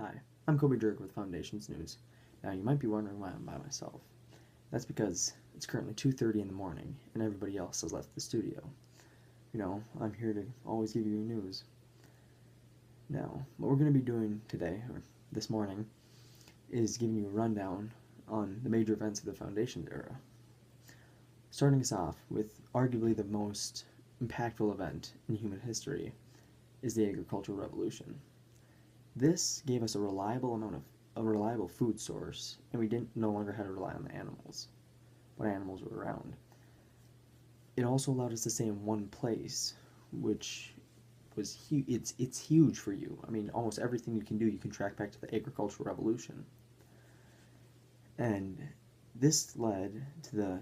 Hi, I'm Kobe Dirk with Foundations News. Now you might be wondering why I'm by myself. That's because it's currently 2:30 in the morning and everybody else has left the studio. I'm here to always give you news. Now, what we're going to be doing today, or this morning, is giving you a rundown on the major events of the Foundations era. Starting us off with arguably the most impactful event in human history is the agricultural revolution. This gave us a reliable food source, and we didn't no longer had to rely on the animals, when animals were around. It also allowed us to stay in one place, which was it's huge for you. I mean, almost everything you can do, you can track back to the agricultural revolution, and this led to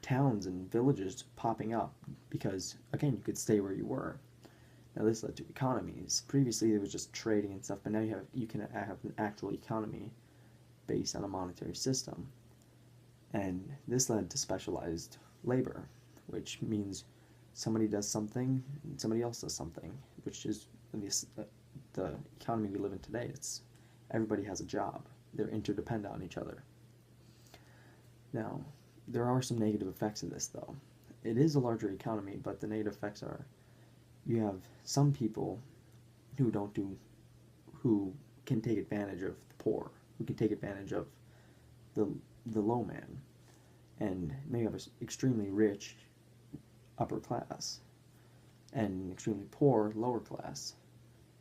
towns and villages popping up because again you could stay where you were. Now this led to economies. Previously it was just trading and stuff, but now you can have an actual economy based on a monetary system. And this led to specialized labor, which means somebody does something and somebody else does something, which is the economy we live in today. It's everybody has a job. They're interdependent on each other. Now, there are some negative effects of this though. It is a larger economy, but the negative effects are you have some people who can take advantage of the poor, who can take advantage of the low man, and maybe have an extremely rich upper class and extremely poor lower class.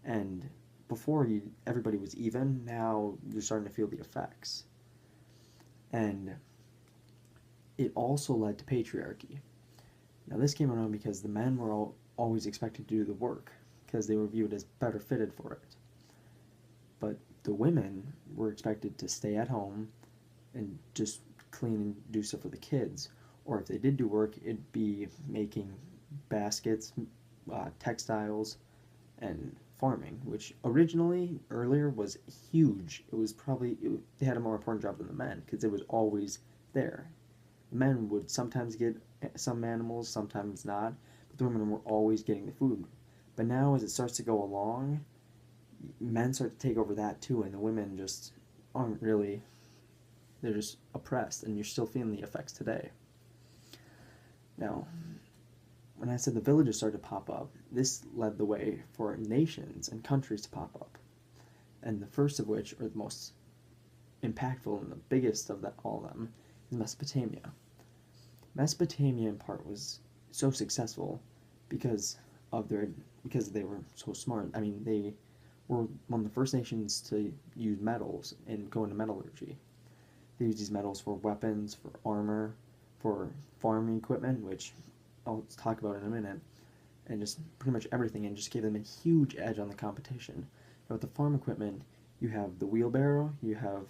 And before everybody was even, now you're starting to feel the effects. And it also led to patriarchy. Now this came around because the men were always expected to do the work because they were viewed as better fitted for it. But the women were expected to stay at home and just clean and do stuff for the kids. Or if they did do work, it'd be making baskets, textiles, and farming, which originally, earlier, was huge. They had a more important job than the men because it was always there. The men would sometimes get some animals, sometimes not, but the women were always getting the food. But now, as it starts to go along, men start to take over that too, and the women just aren't really, they're just oppressed, and you're still feeling the effects today. Now, when I said the villages started to pop up, this led the way for nations and countries to pop up. And the first of which, or the most impactful and the biggest of all of them, is Mesopotamia. Mesopotamia, in part, was so successful because they were so smart. I mean, they were one of the first nations to use metals and go into metallurgy. They used these metals for weapons, for armor, for farming equipment, which I'll talk about in a minute, and just pretty much everything, and just gave them a huge edge on the competition. Now with the farm equipment, you have the wheelbarrow, you have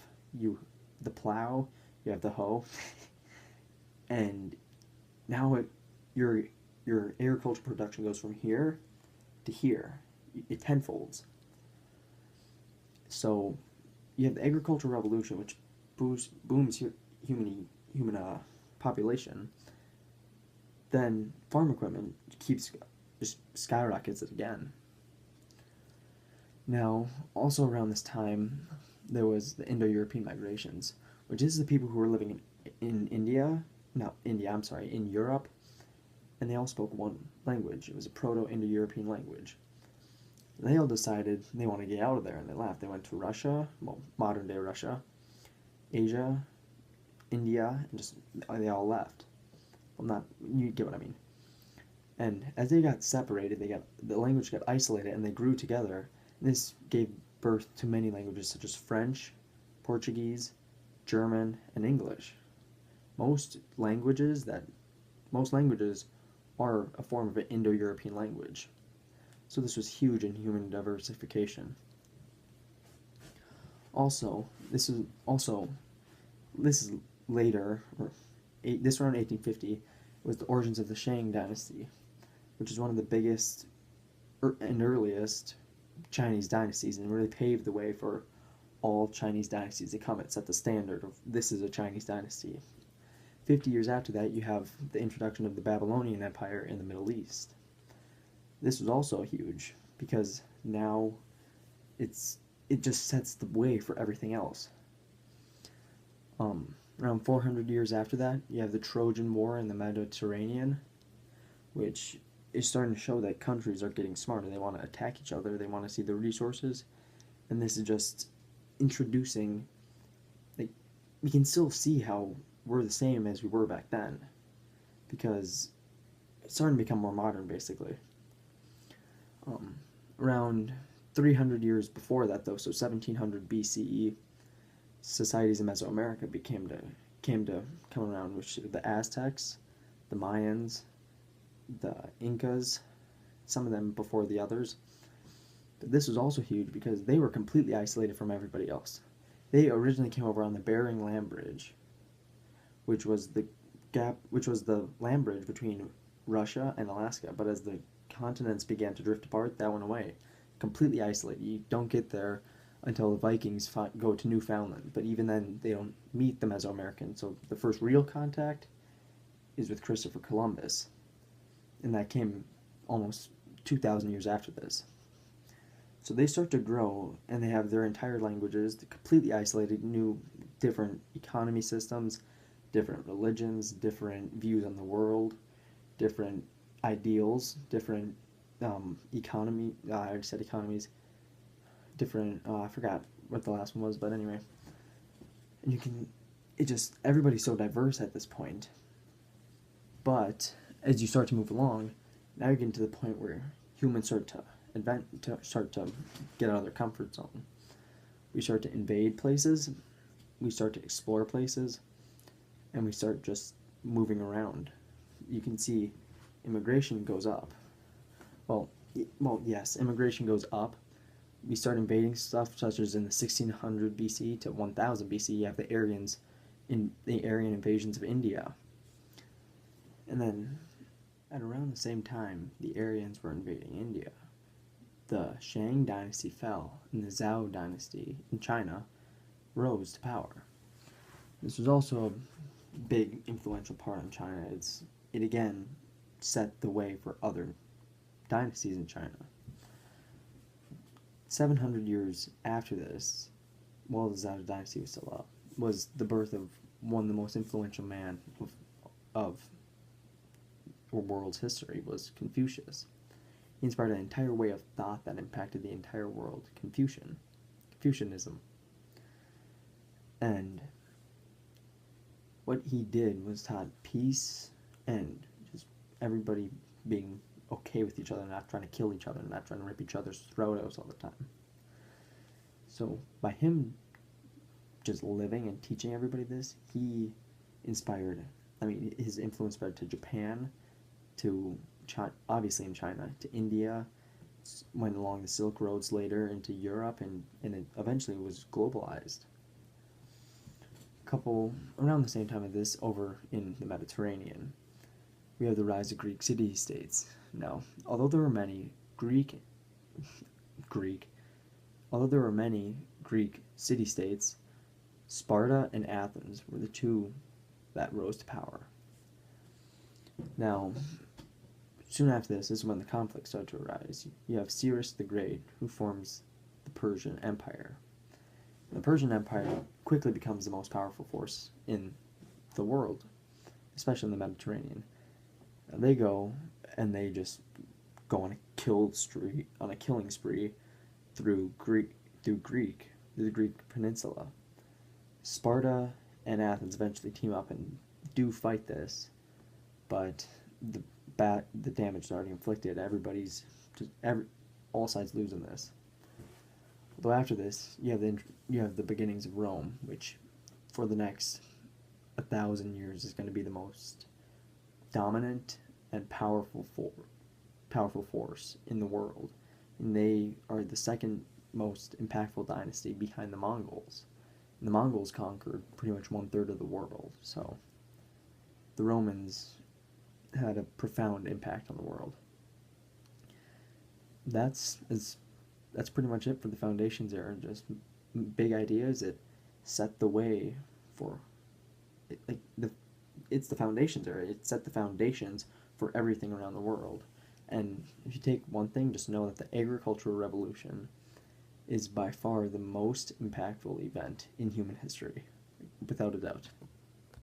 the plow, you have the hoe, and now your agricultural production goes from here to here. It tenfolds. So you have the agricultural revolution, which booms human population. Then farm equipment just skyrockets it again. Now, also around this time, there was the Indo-European migrations, which is the people who were living in Europe, and they all spoke one language. It was a Proto-Indo-European language. They all decided they want to get out of there, and they left. They went to Russia, well, modern-day Russia, Asia, India, and they all left. Well, you get what I mean. And as they got separated, the language got isolated, and they grew together. This gave birth to many languages such as French, Portuguese, German, and English. Most languages are a form of an Indo-European language. So this was huge in human diversification. This is later, this around 1850, was the origins of the Shang dynasty, which is one of the biggest and earliest Chinese dynasties, and really paved the way for all Chinese dynasties to come. It set the standard of this is a Chinese dynasty. 50 years after that, you have the introduction of the Babylonian Empire in the Middle East. This was also huge because now it just sets the way for everything else. Around 400 years after that, you have the Trojan War in the Mediterranean, which is starting to show that countries are getting smarter. They want to attack each other. They want to see the resources, and this is just introducing. Like, we can still see how we're the same as we were back then, because it's starting to become more modern, basically. Around 300 years before that, though, so 1700 BCE, societies in Mesoamerica came to come around, which the Aztecs, the Mayans, the Incas, some of them before the others. But this was also huge because they were completely isolated from everybody else. They originally came over on the Bering Land Bridge, which was the land bridge between Russia and Alaska. But as the continents began to drift apart, that went away. Completely isolated. You don't get there until the Vikings go to Newfoundland. But even then, they don't meet the Mesoamericans. So the first real contact is with Christopher Columbus. And that came almost 2,000 years after this. So they start to grow, and they have their entire languages, completely isolated, new, different economy systems, different religions, different views on the world, different ideals, different economy. I already said economies. Different. I forgot what the last one was, but anyway. And you can. It just everybody's so diverse at this point. But as you start to move along, now you're getting to the point where humans start to get out of their comfort zone. We start to invade places, we start to explore places, and we start just moving around. You can see immigration goes up. Well, yes, immigration goes up. We start invading stuff such as in the 1600 BC to 1000 BC, you have the Aryans in the Aryan invasions of India. And then at around the same time the Aryans were invading India, the Shang dynasty fell, and the Zhou dynasty in China rose to power. This was also a big influential part in China. It again set the way for other dynasties in China. 700 years after this, while the Zhou dynasty was still up, was the birth of one of the most influential men of world's history, was Confucius. He inspired an entire way of thought that impacted the entire world, Confucianism. And what he did was taught peace and just everybody being okay with each other, not trying to kill each other, not trying to rip each other's throat out all the time. So by him just living and teaching everybody this, he inspired, his influence spread to Japan, to China, obviously in China, to India, went along the Silk Roads later into Europe, and it eventually was globalized. Around the same time of this, over in the Mediterranean, we have the rise of Greek city-states. Now, although there were many Greek city-states, Sparta and Athens were the two that rose to power. Now, soon after this is when the conflicts start to arise. You have Cyrus the Great, who forms the Persian Empire. And the Persian Empire quickly becomes the most powerful force in the world, especially in the Mediterranean. And they go and they just go on a killing spree through the Greek peninsula. Sparta and Athens eventually team up and do fight this, but the damage is already inflicted. All sides lose in this. Although after this, you have the beginnings of Rome, which for the next 1,000 years is going to be the most dominant and powerful force in the world. And they are the second most impactful dynasty behind the Mongols. And the Mongols conquered pretty much 1/3 of the world. So the Romans had a profound impact on the world. That's pretty much it for the Foundations era. Just big ideas. It set the way for it's the Foundations era. It set the foundations for everything around the world. And if you take one thing, just know that the agricultural revolution is by far the most impactful event in human history, without a doubt.